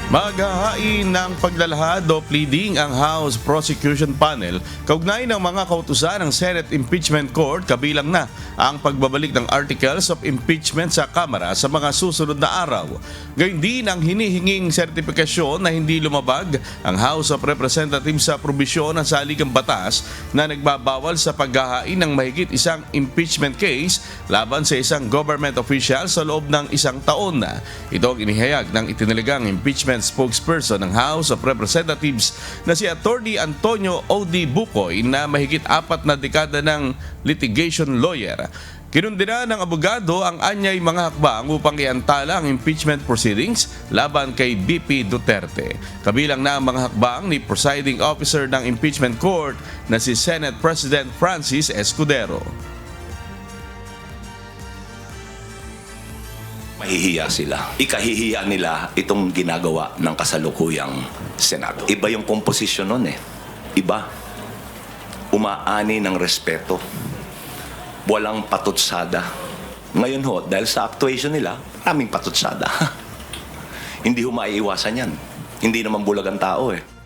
Maghahain ng paglalahad o pleading ang House Prosecution Panel kaugnay ng mga kautusan ng Senate Impeachment Court kabilang na ang pagbabalik ng Articles of Impeachment sa Kamara sa mga susunod na araw. Gayun din ang hinihinging sertifikasyon na hindi lumabag ang House of Representatives sa probisyon ng saligang batas na nagbabawal sa paghahain ng mahigit isang impeachment case laban sa isang government official sa loob ng isang taon. Ito ang inihayag ng itinalagang impeachment spokesperson ng House of Representatives na si Attorney Antonio O.D. Bucoy na mahigit 4 na dekada ng litigation lawyer. Kinundina ng abogado ang anyay mga hakbang upang iantala ang impeachment proceedings laban kay BP Duterte. Kabilang na ang mga hakbang ni Presiding Officer ng Impeachment Court na si Senate President Francis Escudero. Mahihiya sila. Ikahihiya nila itong ginagawa ng kasalukuyang Senado. Iba yung komposisyon nun eh. Iba. Umaani ng respeto. Walang patutsada. Ngayon ho, dahil sa actuation nila, maraming patutsada. Hindi ho maiiwasan yan. Hindi naman bulag ang tao eh.